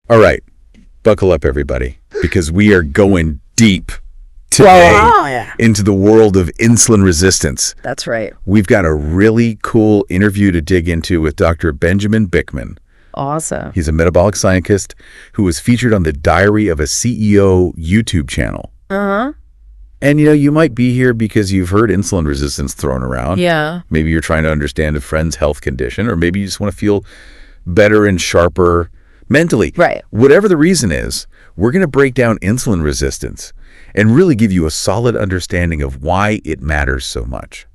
All right, buckle up, everybody, because we are going deep today into the world of insulin resistance. That's right. We've got a really cool interview to dig into with Dr. Benjamin Bikman. Awesome. He's a metabolic scientist who was featured on the Diary of a CEO YouTube channel. Uh-huh. And, you might be here because you've heard insulin resistance thrown around. Yeah. Maybe you're trying to understand a friend's health condition, or maybe you just want to feel better and sharper mentally. Right. Whatever the reason is, we're going to break down insulin resistance and really give you a solid understanding of why it matters so much.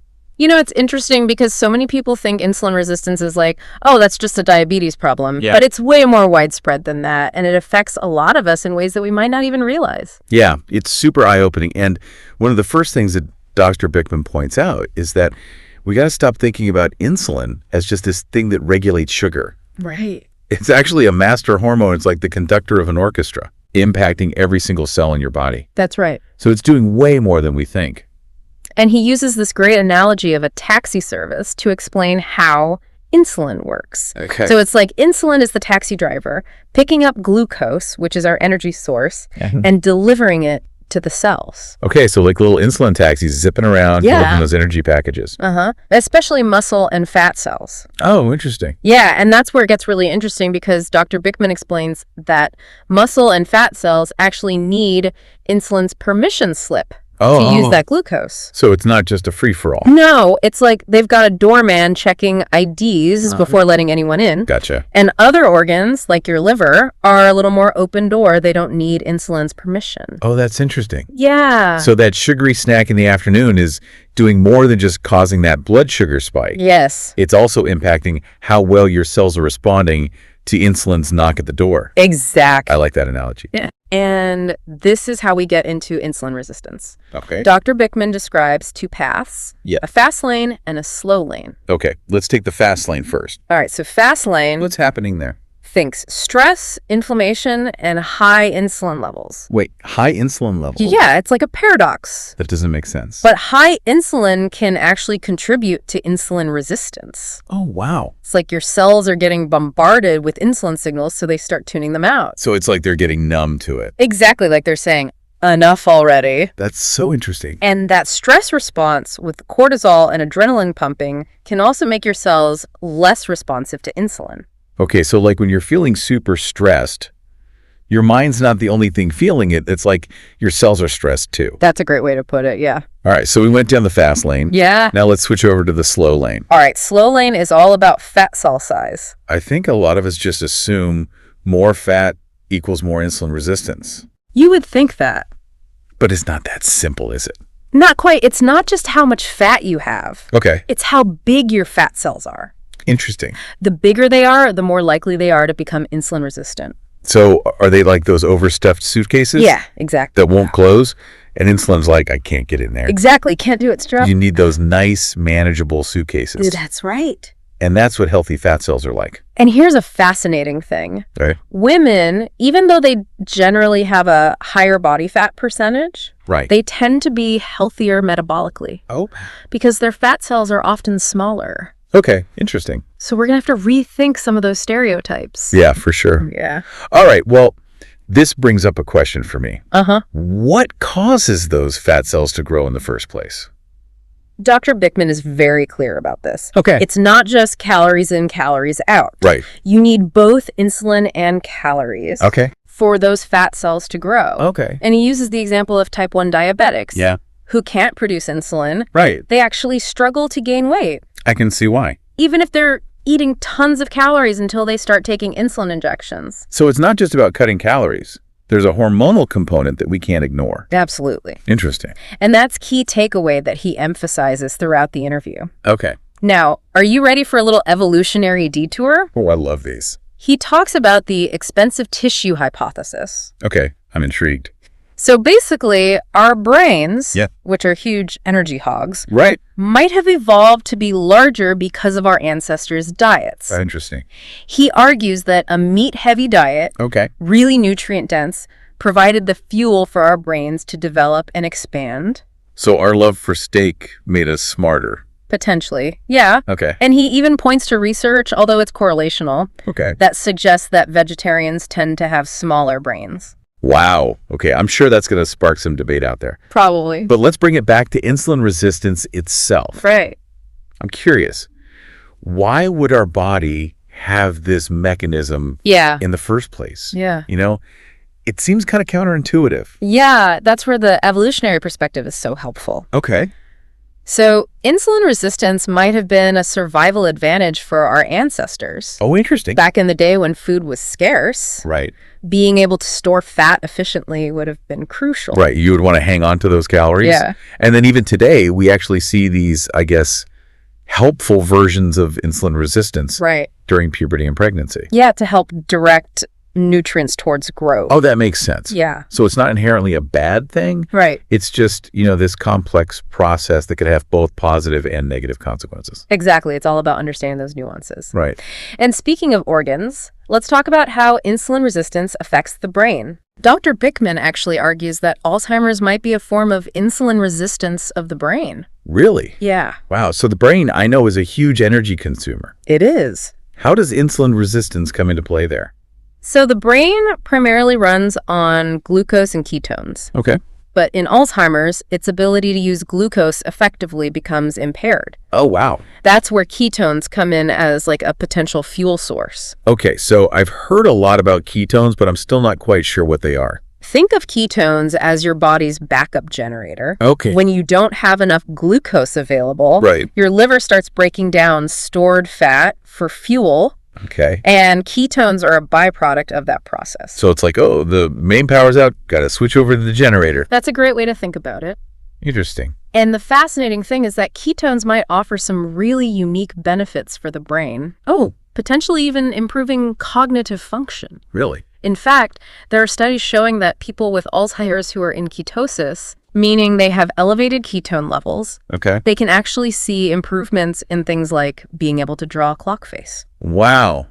It's interesting because so many people think insulin resistance is like, oh, that's just a diabetes problem. Yeah. But it's way more widespread than that. And it affects a lot of us in ways that we might not even realize. Yeah, it's super eye-opening. And one of the first things that Dr. Bikman points out is that we got to stop thinking about insulin as just this thing that regulates sugar. Right. It's actually a master hormone. It's like the conductor of an orchestra, impacting every single cell in your body. That's right. So it's doing way more than we think. And he uses this great analogy of a taxi service to explain how insulin works. Okay. So it's like insulin is the taxi driver picking up glucose, which is our energy source, and delivering it to the cells. Okay, so like little insulin taxis zipping around delivering those energy packages. Uh-huh. Especially muscle and fat cells. Oh, interesting. Yeah, and that's where it gets really interesting because Dr. Bikman explains that muscle and fat cells actually need insulin's permission slip to use that glucose. So it's not just a free-for-all. No, it's like they've got a doorman checking IDs before letting anyone in. Gotcha. And other organs, like your liver, are a little more open door. They don't need insulin's permission. Oh, that's interesting. Yeah. So that sugary snack in the afternoon is doing more than just causing that blood sugar spike. Yes. It's also impacting how well your cells are responding to insulin's knock at the door. Exactly. I like that analogy. Yeah. And this is how we get into insulin resistance. Okay. Dr. Bikman describes two paths, a fast lane and a slow lane. Okay, let's take the fast lane first. All right, so fast lane What's happening there? thinks stress, inflammation, and high insulin levels. Wait, high insulin levels? Yeah, it's like a paradox. That doesn't make sense. But high insulin can actually contribute to insulin resistance. Oh, wow. It's like your cells are getting bombarded with insulin signals, so they start tuning them out. So it's like they're getting numb to it. Exactly, like they're saying, enough already. That's so interesting. And that stress response with cortisol and adrenaline pumping can also make your cells less responsive to insulin. Okay, so like when you're feeling super stressed, your mind's not the only thing feeling it. It's like your cells are stressed too. That's a great way to put it, yeah. All right, so we went down the fast lane. Yeah. Now let's switch over to the slow lane. All right, slow lane is all about fat cell size. I think a lot of us just assume more fat equals more insulin resistance. You would think that. But it's not that simple, is it? Not quite. It's not just how much fat you have. Okay. It's how big your fat cells are. Interesting. The bigger they are, the more likely they are to become insulin resistant. So are they like those overstuffed suitcases? Yeah, exactly. That won't close? And insulin's like, I can't get in there. Exactly. Can't do its job. You need those nice, manageable suitcases. Dude, that's right. And that's what healthy fat cells are like. And here's a fascinating thing. Right. Women, even though they generally have a higher body fat percentage, Right. they tend to be healthier metabolically Oh. because their fat cells are often smaller. Okay. Interesting. So we're going to have to rethink some of those stereotypes. Yeah, for sure. Yeah. All right. Well, this brings up a question for me. Uh-huh. What causes those fat cells to grow in the first place? Dr. Bikman is very clear about this. Okay. It's not just calories in, calories out. Right. You need both insulin and calories Okay. for those fat cells to grow. Okay. And he uses the example of type 1 diabetics Yeah. who can't produce insulin. Right. They actually struggle to gain weight, I can see why. even if they're eating tons of calories until they start taking insulin injections. So it's not just about cutting calories. There's a hormonal component that we can't ignore. Absolutely. Interesting. And that's key takeaway that he emphasizes throughout the interview. Okay. Now, are you ready for a little evolutionary detour? Oh, I love these. He talks about the expensive tissue hypothesis. Okay. I'm intrigued. So basically, our brains, Yeah. which are huge energy hogs, Right. might have evolved to be larger because of our ancestors' diets. Interesting. He argues that a meat-heavy diet, Okay. really nutrient-dense, provided the fuel for our brains to develop and expand. So our love for steak made us smarter, Potentially. Yeah. Okay. And he even points to research, although it's correlational, Okay. that suggests that vegetarians tend to have smaller brains. Wow. Okay. I'm sure that's going to spark some debate out there. Probably. But let's bring it back to insulin resistance itself. Right. I'm curious. Why would our body have this mechanism Yeah. in the first place? Yeah. You know, it seems kind of counterintuitive. Yeah, that's where the evolutionary perspective is so helpful. Okay. So, insulin resistance might have been a survival advantage for our ancestors. Oh, interesting. Back in the day when food was scarce, Right. being able to store fat efficiently would have been crucial. Right. You would want to hang on to those calories. Yeah. And then even today, we actually see these, I guess, helpful versions of insulin resistance Right. during puberty and pregnancy. Yeah, to help direct nutrients towards growth. Oh, that makes sense. Yeah. So it's not inherently a bad thing. Right. It's just, this complex process that could have both positive and negative consequences. Exactly. It's all about understanding those nuances. Right. And speaking of organs, let's talk about how insulin resistance affects the brain. Dr. Bickman actually argues that Alzheimer's might be a form of insulin resistance of the brain. Really? Yeah. Wow. So the brain, I know, is a huge energy consumer. It is. How does insulin resistance come into play there? So the brain primarily runs on glucose and ketones. Okay. But in Alzheimer's, its ability to use glucose effectively becomes impaired. Oh, wow. That's where ketones come in as like a potential fuel source. Okay, so I've heard a lot about ketones, but I'm still not quite sure what they are. Think of ketones as your body's backup generator. Okay. When you don't have enough glucose available, Right. your liver starts breaking down stored fat for fuel, Okay. and ketones are a byproduct of that process. So it's like, oh, the main power's out, got to switch over to the generator. That's a great way to think about it. Interesting. And the fascinating thing is that ketones might offer some really unique benefits for the brain. Oh, potentially even improving cognitive function. Really? In fact, there are studies showing that people with Alzheimer's who are in ketosis, meaning they have elevated ketone levels, Okay. they can actually see improvements in things like being able to draw a clock face. Wow.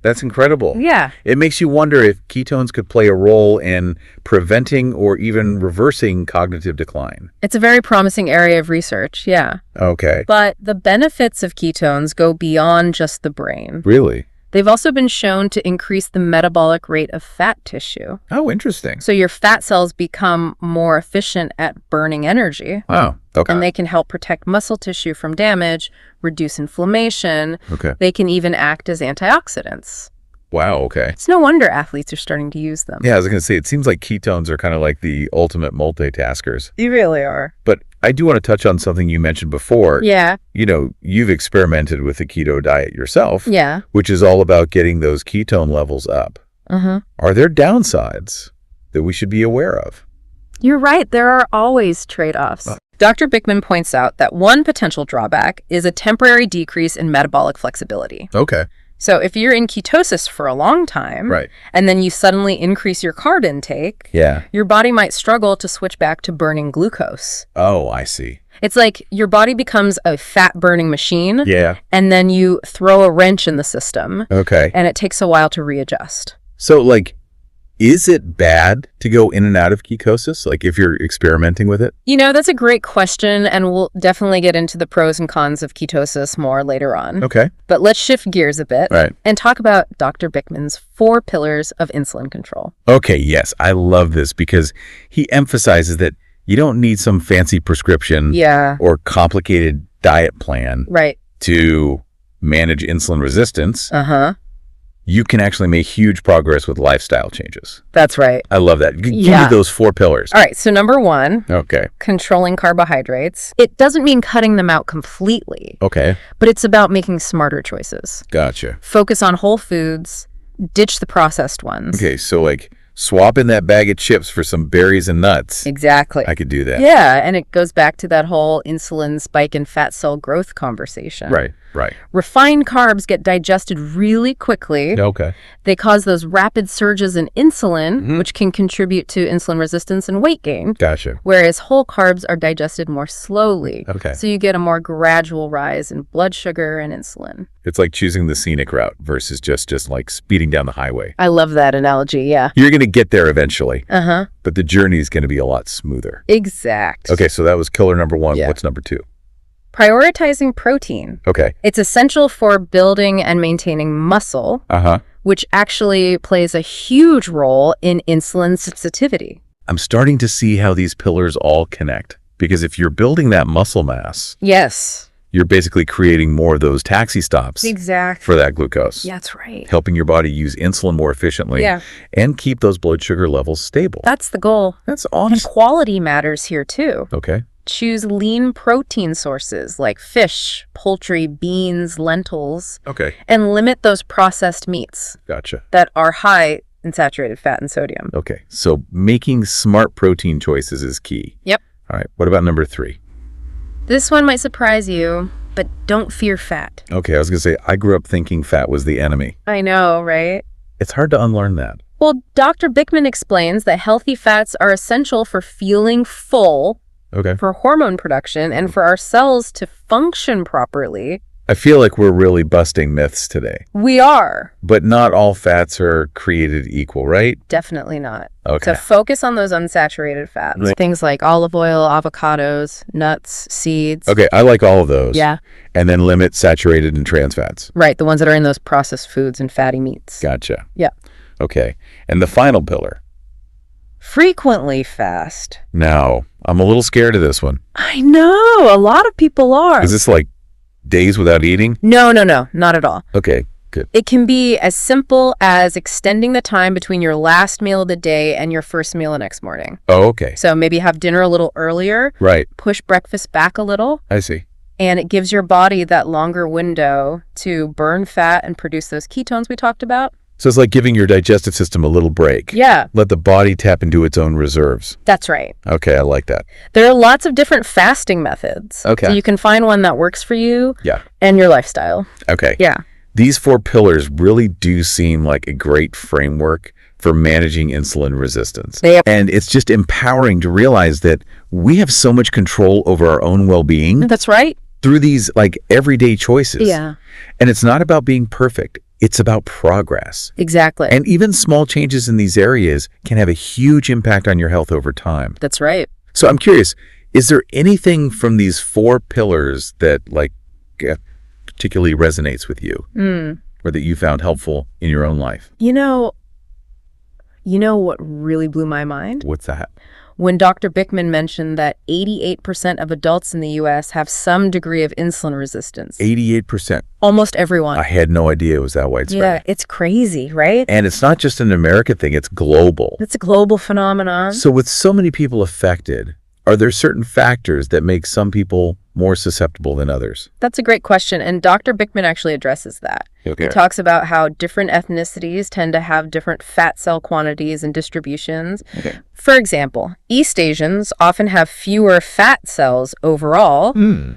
That's incredible. Yeah. It makes you wonder if ketones could play a role in preventing or even reversing cognitive decline. It's a very promising area of research, yeah. Okay. But the benefits of ketones go beyond just the brain. Really? They've also been shown to increase the metabolic rate of fat tissue. Oh, interesting. So your fat cells become more efficient at burning energy, Wow. Okay. and they can help protect muscle tissue from damage, reduce inflammation. Okay. They can even act as antioxidants. Wow. Okay. It's no wonder athletes are starting to use them. Yeah, I was going to say, it seems like ketones are kind of like the ultimate multitaskers. You really are. But I do want to touch on something you mentioned before. Yeah. You've experimented with the keto diet yourself, Yeah. which is all about getting those ketone levels up. Uh-huh. Are there downsides that we should be aware of? You're right. There are always trade-offs. Dr. Bickman points out that one potential drawback is a temporary decrease in metabolic flexibility. Okay. So if you're in ketosis for a long time, Right. and then you suddenly increase your carb intake, Yeah. your body might struggle to switch back to burning glucose. Oh, I see. It's like your body becomes a fat-burning machine, Yeah. and then you throw a wrench in the system, Okay. and it takes a while to readjust. So, is it bad to go in and out of ketosis? Like, if you're experimenting with it? That's a great question, and we'll definitely get into the pros and cons of ketosis more later on. Okay. But let's shift gears a bit Right. and talk about Dr. Bickman's 4 pillars of insulin control. Okay, yes. I love this because he emphasizes that you don't need some fancy prescription Yeah, or complicated diet plan right. to manage insulin resistance. Uh-huh. You can actually make huge progress with lifestyle changes. That's right. I love that. Give me Yeah. those 4 pillars. All right, so number 1, Okay. controlling carbohydrates. It doesn't mean cutting them out completely, Okay. but it's about making smarter choices. Gotcha. Focus on whole foods, ditch the processed ones. Okay, so swap in that bag of chips for some berries and nuts. Exactly. I could do that. Yeah, and it goes back to that whole insulin spike and fat cell growth conversation. Right, right. Refined carbs get digested really quickly. Okay. They cause those rapid surges in insulin, Mhm. which can contribute to insulin resistance and weight gain, Gotcha. whereas whole carbs are digested more slowly. Okay. So you get a more gradual rise in blood sugar and insulin. It's like choosing the scenic route versus just like speeding down the highway. I love that analogy, yeah. You're going to get there eventually, Uh-huh. but the journey is going to be a lot smoother. Exact. Okay, so that was killer number 1. Yeah. What's number 2? Prioritizing protein. Okay. It's essential for building and maintaining muscle, Uh-huh. which actually plays a huge role in insulin sensitivity. I'm starting to see how these pillars all connect. Because if you're building that muscle mass, Yes. you're basically creating more of those taxi stops Exactly. for that glucose, That's right. helping your body use insulin more efficiently Yeah. and keep those blood sugar levels stable. That's the goal. That's And awesome. quality matters here too. Okay. Choose lean protein sources like fish, poultry, beans, lentils, Okay. and limit those processed meats Gotcha. that are high in saturated fat and sodium. Okay. So making smart protein choices is key. Yep. All right. What about number 3? This one might surprise you, but don't fear fat. Okay. I was going to say, I grew up thinking fat was the enemy. I know, right? It's hard to unlearn that. Well, Dr. Bickman explains that healthy fats are essential for feeling full, Okay. for hormone production, and for our cells to function properly. I feel like we're really busting myths today. We are. But not all fats are created equal, right? Definitely not. Okay. To focus on those unsaturated fats. Right. Things like olive oil, avocados, nuts, seeds. Okay, I like all of those. Yeah. And then limit saturated and trans fats. Right, the ones that are in those processed foods and fatty meats. Gotcha. Yeah. Okay. And the final pillar. Frequently fast. Now, I'm a little scared of this one. I know, a lot of people are. Is this like days without eating? No, not at all. Okay, good. It can be as simple as extending the time between your last meal of the day and your first meal the next morning. Oh, okay. So maybe have dinner a little earlier, Right. push breakfast back a little, I see. and it gives your body that longer window to burn fat and produce those ketones we talked about. So it's like giving your digestive system a little break. Yeah, Let the body tap into its own reserves. that's right. Okay, I like that. There are lots of different fasting methods. Okay. So you can find one that works for you Yeah. and your lifestyle. Okay. Yeah. These 4 pillars really do seem like a great framework for managing insulin resistance. They are- And it's just empowering to realize that we have so much control over our own well-being That's right. through these like everyday choices. Yeah, And it's not about being perfect. It's about progress. exactly. And even small changes in these areas can have a huge impact on your health over time. That's right. So I'm curious, is there anything from these 4 pillars that like particularly resonates with you or that you found helpful in your own life? You know what really blew my mind? What's that? When Dr. Bickman mentioned that 88% of adults in the U.S. have some degree of insulin resistance. 88%. Almost everyone. I had no idea it was that widespread. Yeah, it's crazy, right? And it's not just an American thing, it's global. It's a global phenomenon. So with so many people affected, are there certain factors that make some people more susceptible than others? That's a great question, and Dr. Bickman actually addresses that. Okay. He talks about how different ethnicities tend to have different fat cell quantities and distributions. Okay. For example, East Asians often have fewer fat cells overall,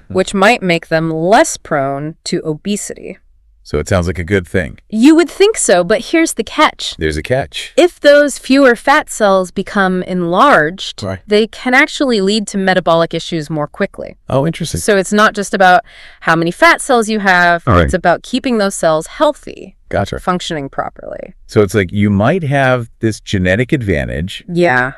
which might make them less prone to obesity. So it sounds like a good thing. You would think so, but here's the catch. There's a catch. If those fewer fat cells become enlarged, Right. they can actually lead to metabolic issues more quickly. Oh, interesting. So it's not just about how many fat cells you have, All right. it's about keeping those cells healthy, Gotcha. functioning properly. So it's like you might have this genetic advantage, Yeah,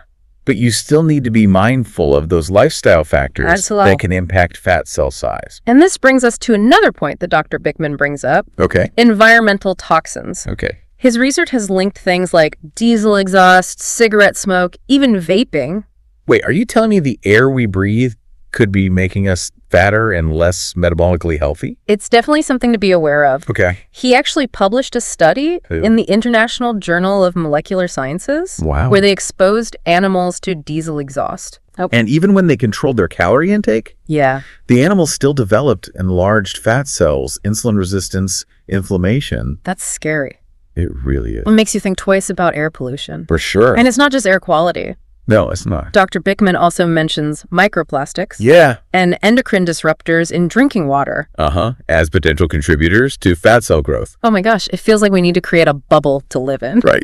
but you still need to be mindful of those lifestyle factors Absolutely. that can impact fat cell size. and this brings us to another point that Dr. Bickman brings up, Okay. environmental toxins. Okay. His research has linked things like diesel exhaust, cigarette smoke, even vaping. Wait, are you telling me the air we breathe could be making us fatter and less metabolically healthy? It's definitely something to be aware of. Okay. He actually published a study Who? in the International Journal of Molecular Sciences Wow. where they exposed animals to diesel exhaust. Oh, And even when they controlled their calorie intake, yeah. the animals still developed enlarged fat cells, insulin resistance, inflammation. That's scary. It really is. It makes you think twice about air pollution. For sure. And it's not just air quality. No, it's not. Dr. Bickman also mentions microplastics Yeah. and endocrine disruptors in drinking water. As potential contributors to fat cell growth. Oh my gosh, it feels like we need to create a bubble to live in. Right.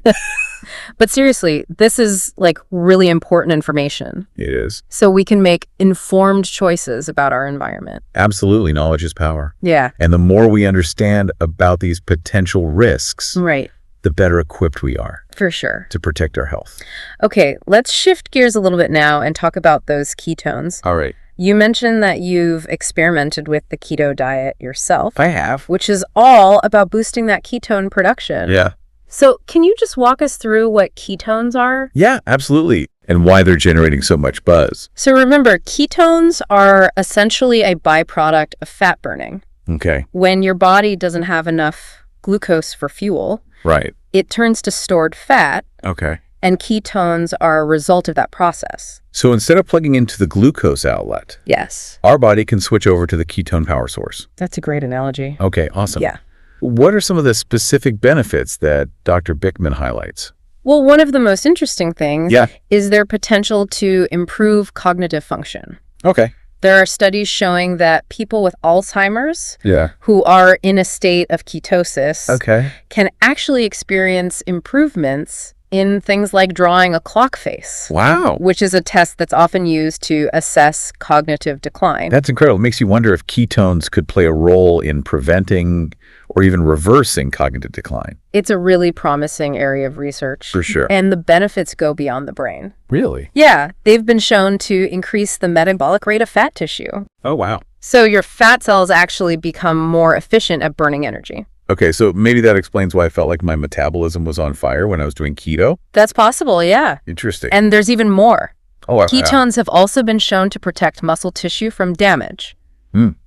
But seriously, this is like really important information. It is. So we can make informed choices about our environment. Absolutely. Knowledge is power. Yeah, And the more we understand about these potential risks, right. the better equipped we are For sure. to protect our health. Okay, let's shift gears a little bit now and talk about those ketones. All right. You mentioned that you've experimented with the keto diet yourself, I have. which is all about boosting that ketone production. Yeah. So can you just walk us through what ketones are? Yeah, absolutely. And why they're generating so much buzz. So remember, ketones are essentially a byproduct of fat burning. Okay. When your body doesn't have enough glucose for fuel, Right. it turns to stored fat, Okay. and ketones are a result of that process. So instead of plugging into the glucose outlet, Yes. our body can switch over to the ketone power source. That's a great analogy. Okay, awesome. Yeah. What are some of the specific benefits that Dr. Bickman highlights? Well, one of the most interesting things Yeah. is their potential to improve cognitive function. Okay. There are studies showing that people with Alzheimer's Yeah. who are in a state of ketosis Okay. can actually experience improvements in things like drawing a clock face, Wow. which is a test that's often used to assess cognitive decline. That's incredible. It makes you wonder if ketones could play a role in preventing or even reversing cognitive decline. It's a really promising area of research. For sure. And the benefits go beyond the brain. Really? Yeah, they've been shown to increase the metabolic rate of fat tissue. Oh, wow. So your fat cells actually become more efficient at burning energy. Okay, so maybe that explains why I felt like my metabolism was on fire when I was doing keto. That's possible, yeah. Interesting. And there's even more. Oh, wow. Ketones have also been shown to protect muscle tissue from damage,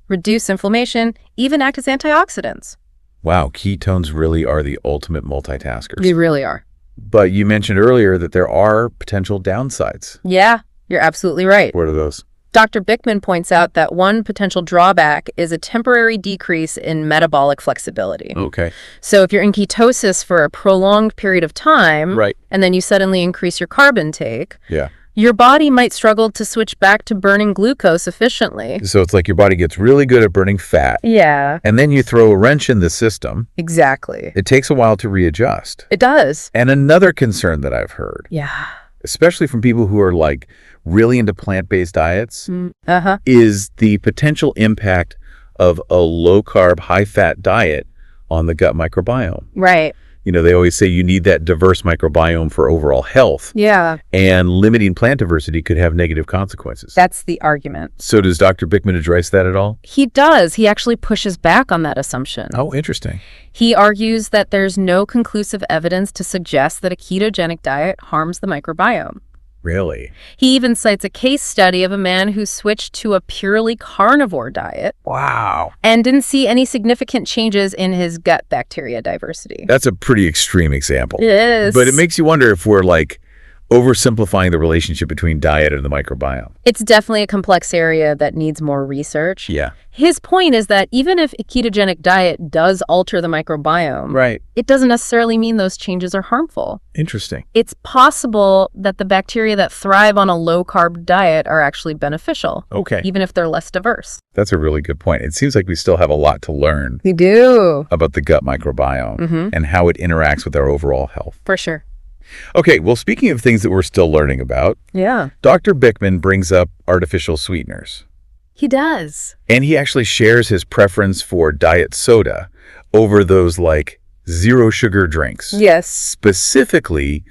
reduce inflammation, even act as antioxidants. Wow, ketones really are the ultimate multitaskers. They really are. But you mentioned earlier that there are potential downsides. Yeah, you're absolutely right. What are those? Dr. Bickman points out that one potential drawback is a temporary decrease in metabolic flexibility. Okay. So if you're in ketosis for a prolonged period of time, Right. and then you suddenly increase your carb intake, Yeah. your body might struggle to switch back to burning glucose efficiently. So it's like your body gets really good at burning fat, Yeah, and then you throw a wrench in the system. exactly. It takes a while to readjust. It does. And another concern that I've heard, Yeah. especially from people who are like really into plant-based diets, Uh-huh. is the potential impact of a low-carb, high-fat diet on the gut microbiome. Right. You know, they always say you need that diverse microbiome for overall health, Yeah, and limiting plant diversity could have negative consequences. that's the argument. So does Dr. Bickman address that at all? He does. He actually pushes back on that assumption. Oh, interesting. He argues that there's no conclusive evidence to suggest that a ketogenic diet harms the microbiome. Really? He even cites a case study of a man who switched to a purely carnivore diet Wow. and didn't see any significant changes in his gut bacteria diversity. That's a pretty extreme example. Yes. But it makes you wonder if we're like oversimplifying the relationship between diet and the microbiome. It's definitely a complex area that needs more research. Yeah. His point is that even if a ketogenic diet does alter the microbiome, Right. it doesn't necessarily mean those changes are harmful. Interesting. It's possible that the bacteria that thrive on a low-carb diet are actually beneficial, Okay. even if they're less diverse. That's a really good point. It seems like we still have a lot to learn We do. about the gut microbiome and how it interacts with our overall health. For sure. Okay, well, speaking of things that we're still learning about, Yeah. Dr. Bickman brings up artificial sweeteners. He does. And he actually shares his preference for diet soda over those like zero sugar drinks. Yes. Specifically,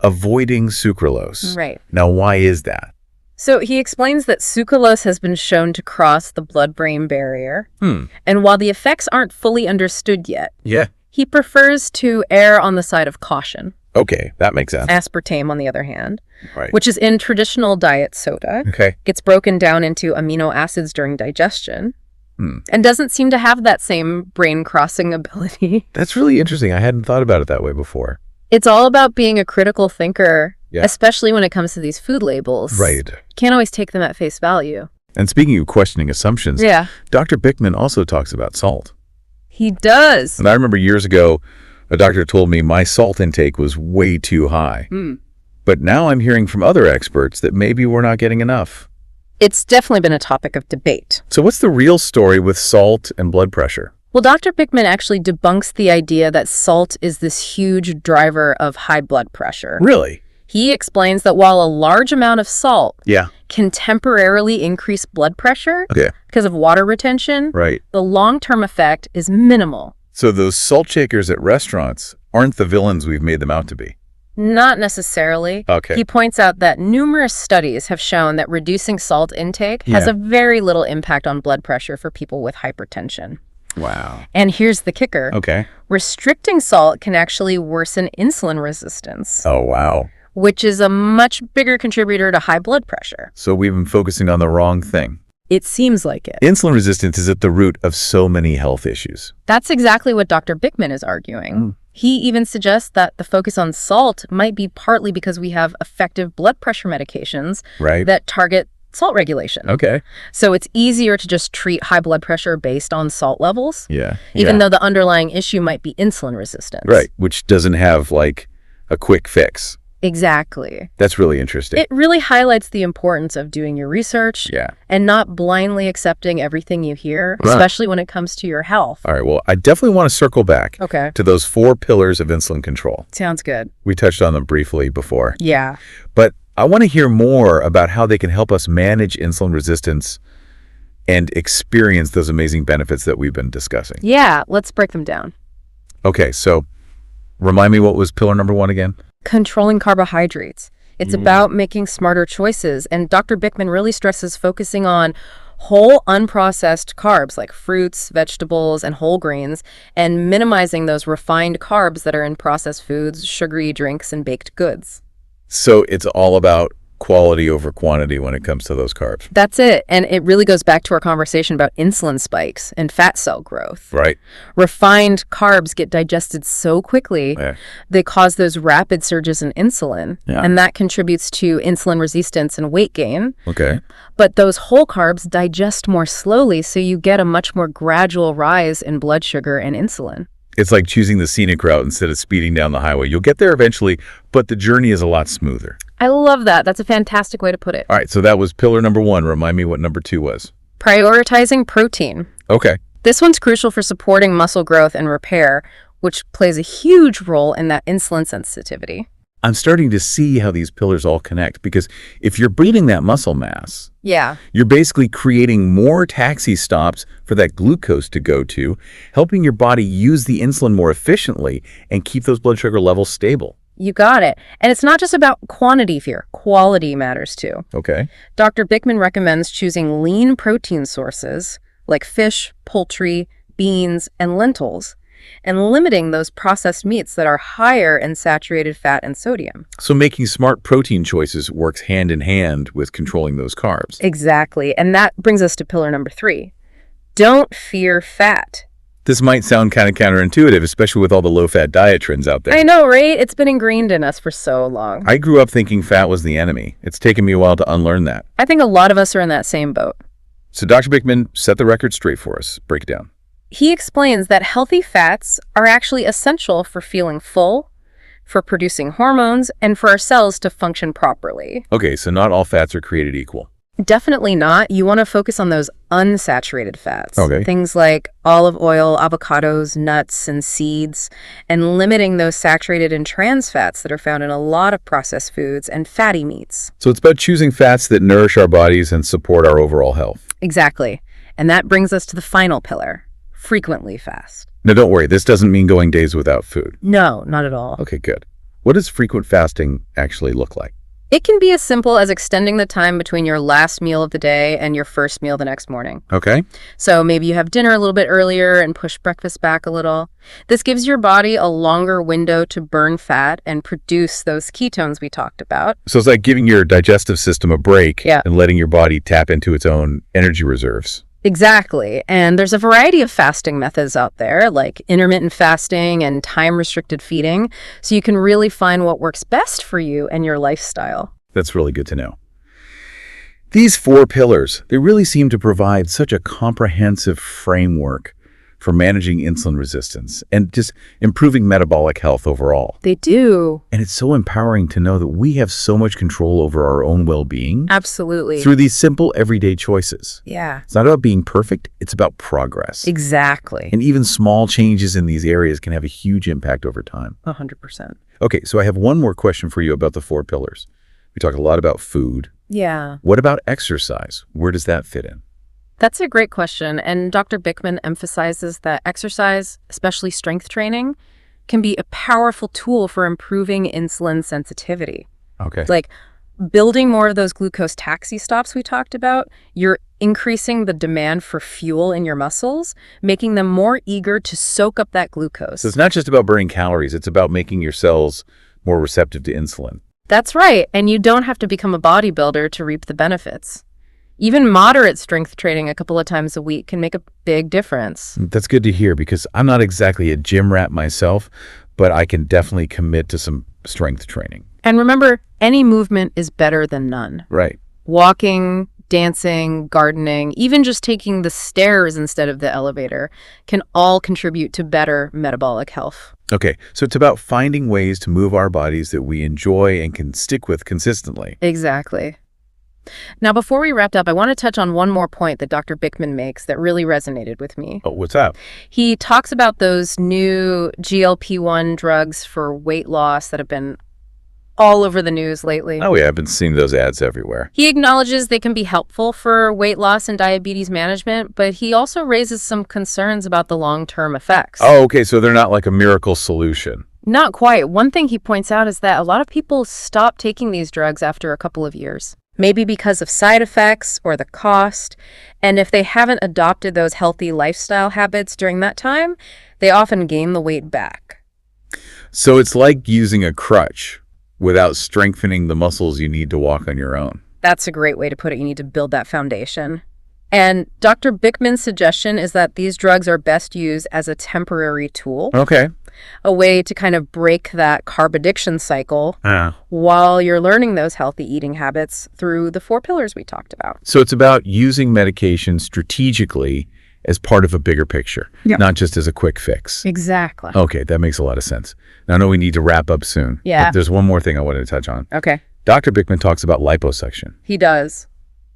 avoiding sucralose. Right. Now, why is that? So he explains that sucralose has been shown to cross the blood-brain barrier. And while the effects aren't fully understood yet, Yeah. he prefers to err on the side of caution. Okay, that makes sense. Aspartame, on the other hand, Right. which is in traditional diet soda, Okay. gets broken down into amino acids during digestion and doesn't seem to have that same brain-crossing ability. That's really interesting. I hadn't thought about it that way before. It's all about being a critical thinker, Yeah. especially when it comes to these food labels. Right. Can't always take them at face value. And speaking of questioning assumptions, Yeah. Dr. Bickman also talks about salt. He does. And I remember years ago, a doctor told me my salt intake was way too high. But now I'm hearing from other experts that maybe we're not getting enough. It's definitely been a topic of debate. So what's the real story with salt and blood pressure? Well, Dr. Bickman actually debunks the idea that salt is this huge driver of high blood pressure. Really? He explains that while a large amount of salt Yeah. can temporarily increase blood pressure Okay. because of water retention, Right. the long-term effect is minimal. So those salt shakers at restaurants aren't the villains we've made them out to be. Not necessarily. Okay. He points out that numerous studies have shown that reducing salt intake has Yeah. a very little impact on blood pressure for people with hypertension. Wow. And here's the kicker. Okay. Restricting salt can actually worsen insulin resistance, Oh, wow. which is a much bigger contributor to high blood pressure. So we've been focusing on the wrong thing. It seems like it. Insulin resistance is at the root of so many health issues. That's exactly what Dr. Bickman is arguing. He even suggests that the focus on salt might be partly because we have effective blood pressure medications Right? that target salt regulation. Okay. So it's easier to just treat high blood pressure based on salt levels, Yeah. even though the underlying issue might be insulin resistance. Right, which doesn't have like a quick fix. Exactly. That's really interesting. It really highlights the importance of doing your research Yeah. and not blindly accepting everything you hear, Right. especially when it comes to your health. All right, well, I definitely want to circle back Okay. to those 4 pillars of insulin control. Sounds good. We touched on them briefly before, Yeah. but I want to hear more about how they can help us manage insulin resistance and experience those amazing benefits that we've been discussing. Yeah, let's break them down. Okay, so remind me, what was pillar number 1 again? Controlling carbohydrates. It's about making smarter choices, and Dr. Bickman really stresses focusing on whole unprocessed carbs like fruits, vegetables, and whole grains, and minimizing those refined carbs that are in processed foods, sugary drinks, and baked goods. So it's all about quality over quantity when it comes to those carbs, That's it, and it really goes back to our conversation about insulin spikes and fat cell growth. right? Refined carbs get digested so quickly, Yeah. they cause those rapid surges in insulin, Yeah. and that contributes to insulin resistance and weight gain. Okay. But those whole carbs digest more slowly, so you get a much more gradual rise in blood sugar and insulin. It's like choosing the scenic route instead of speeding down the highway. You'll get there eventually, but the journey is a lot smoother. I love that. That's a fantastic way to put it. All right, so that was pillar number 1. Remind me what number 2 was. Prioritizing protein. Okay. This one's crucial for supporting muscle growth and repair, which plays a huge role in that insulin sensitivity. I'm starting to see how these pillars all connect, because if you're building that muscle mass, Yeah. you're basically creating more taxi stops for that glucose to go to, helping your body use the insulin more efficiently and keep those blood sugar levels stable. You got it. And it's not just about quantity here. Quality matters too. Okay. Dr. Bickman recommends choosing lean protein sources like fish, poultry, beans, and lentils, and limiting those processed meats that are higher in saturated fat and sodium. So making smart protein choices works hand in hand with controlling those carbs. Exactly. And that brings us to pillar number 3. Don't fear fat. This might sound kind of counterintuitive, especially with all the low-fat diet trends out there. I know, right? It's been ingrained in us for so long. I grew up thinking fat was the enemy. It's taken me a while to unlearn that. I think a lot of us are in that same boat. So Dr. Bickman, set the record straight for us. Break it down. He explains that healthy fats are actually essential for feeling full, for producing hormones, and for our cells to function properly. Okay, so not all fats are created equal. Definitely not. You want to focus on those unsaturated fats. Okay. Things like olive oil, avocados, nuts, and seeds, and limiting those saturated and trans fats that are found in a lot of processed foods and fatty meats. So it's about choosing fats that nourish our bodies and support our overall health. Exactly. And that brings us to the final pillar, frequently fast. Now, don't worry, this doesn't mean going days without food. No, not at all. Okay, good. What does frequent fasting actually look like? It can be as simple as extending the time between your last meal of the day and your first meal the next morning. Okay. So maybe you have dinner a little bit earlier and push breakfast back a little. This gives your body a longer window to burn fat and produce those ketones we talked about. So it's like giving your digestive system a break Yeah. and letting your body tap into its own energy reserves. Exactly. And there's a variety of fasting methods out there, like intermittent fasting and time-restricted feeding, so you can really find what works best for you and your lifestyle. That's really good to know. These 4 pillars, they really seem to provide such a comprehensive framework for managing insulin resistance and just improving metabolic health overall. They do. And it's so empowering to know that we have so much control over our own well-being Absolutely. through these simple everyday choices. Yeah. It's not about being perfect, it's about progress. Exactly. And even small changes in these areas can have a huge impact over time. 100%. Okay, so I have one more question for you about the 4 pillars. We talk a lot about food. Yeah. What about exercise? Where does that fit in? That's a great question. And Dr. Bickman emphasizes that exercise, especially strength training, can be a powerful tool for improving insulin sensitivity. Okay. Like building more of those glucose taxi stops we talked about, you're increasing the demand for fuel in your muscles, making them more eager to soak up that glucose. So it's not just about burning calories, it's about making your cells more receptive to insulin. That's right, and you don't have to become a bodybuilder to reap the benefits. Even moderate strength training a couple of times a week can make a big difference. That's good to hear because I'm not exactly a gym rat myself, but I can definitely commit to some strength training. And remember, any movement is better than none. Right. Walking, dancing, gardening, even just taking the stairs instead of the elevator can all contribute to better metabolic health. Okay, so it's about finding ways to move our bodies that we enjoy and can stick with consistently. Exactly. Now, before we wrap up, I want to touch on one more point that Dr. Bickman makes that really resonated with me. Oh, what's up? He talks about those new GLP-1 drugs for weight loss that have been all over the news lately. Oh, yeah, I've been seeing those ads everywhere. He acknowledges they can be helpful for weight loss and diabetes management, but he also raises some concerns about the long-term effects. Oh, okay, so they're not like a miracle solution. Not quite. One thing he points out is that a lot of people stop taking these drugs after a couple of years, maybe because of side effects or the cost. And if they haven't adopted those healthy lifestyle habits during that time, they often gain the weight back. So it's like using a crutch without strengthening the muscles you need to walk on your own. That's a great way to put it. You need to build that foundation. And Dr. Bickman's suggestion is that these drugs are best used as a temporary tool, Okay. a way to kind of break that carb addiction cycle while you're learning those healthy eating habits through the 4 pillars we talked about. So it's about using medication strategically as part of a bigger picture, not just as a quick fix. Exactly. Okay, that makes a lot of sense. Now, I know we need to wrap up soon. Yeah. But there's one more thing I wanted to touch on. Okay. Dr. Bickman talks about liposuction. He does.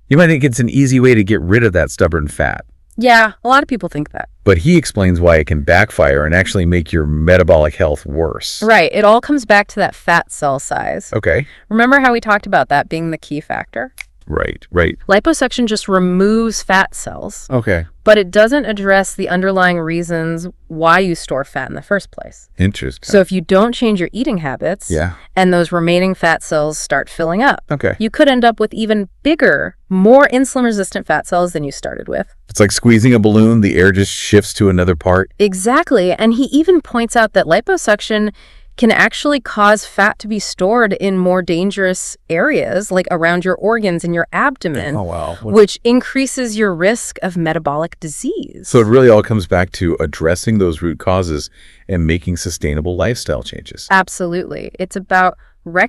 You might think it's an easy way to get rid of that stubborn fat, Yeah, a lot of people think that. but he explains why it can backfire and actually make your metabolic health worse. Right. It all comes back to that fat cell size. Okay. Remember how we talked about that being the key factor? Right. Liposuction just removes fat cells, Okay. but it doesn't address the underlying reasons why you store fat in the first place. Interesting. So if you don't change your eating habits, Yeah. and those remaining fat cells start filling up, Okay. you could end up with even bigger, more insulin-resistant fat cells than you started with. It's like squeezing a balloon, the air just shifts to another part. Exactly. And he even points out that liposuction can actually cause fat to be stored in more dangerous areas, like around your organs and your abdomen, Oh, wow. which increases your risk of metabolic disease. So it really all comes back to addressing those root causes and making sustainable lifestyle changes. Absolutely. It's about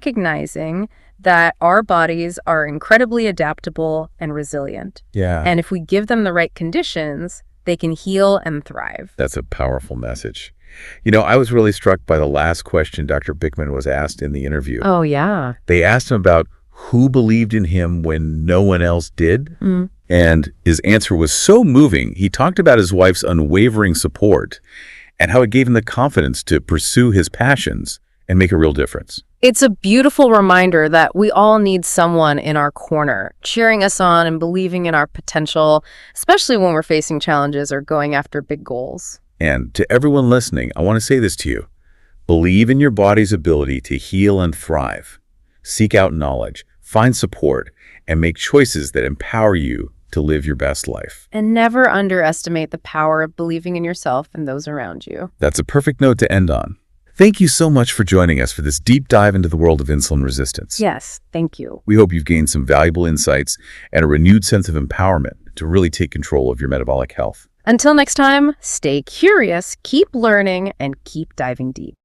recognizing that our bodies are incredibly adaptable and resilient. Yeah. And if we give them the right conditions, they can heal and thrive. That's a powerful message. You know, I was really struck by the last question Dr. Bickman was asked in the interview. Oh, yeah. They asked him about who believed in him when no one else did. And his answer was so moving. He talked about his wife's unwavering support and how it gave him the confidence to pursue his passions and make a real difference. It's a beautiful reminder that we all need someone in our corner, cheering us on and believing in our potential, especially when we're facing challenges or going after big goals. And to everyone listening, I want to say this to you. Believe in your body's ability to heal and thrive. Seek out knowledge, find support, and make choices that empower you to live your best life. And never underestimate the power of believing in yourself and those around you. That's a perfect note to end on. Thank you so much for joining us for this deep dive into the world of insulin resistance. Yes, thank you. We hope you've gained some valuable insights and a renewed sense of empowerment to really take control of your metabolic health. Until next time, stay curious, keep learning, and keep diving deep.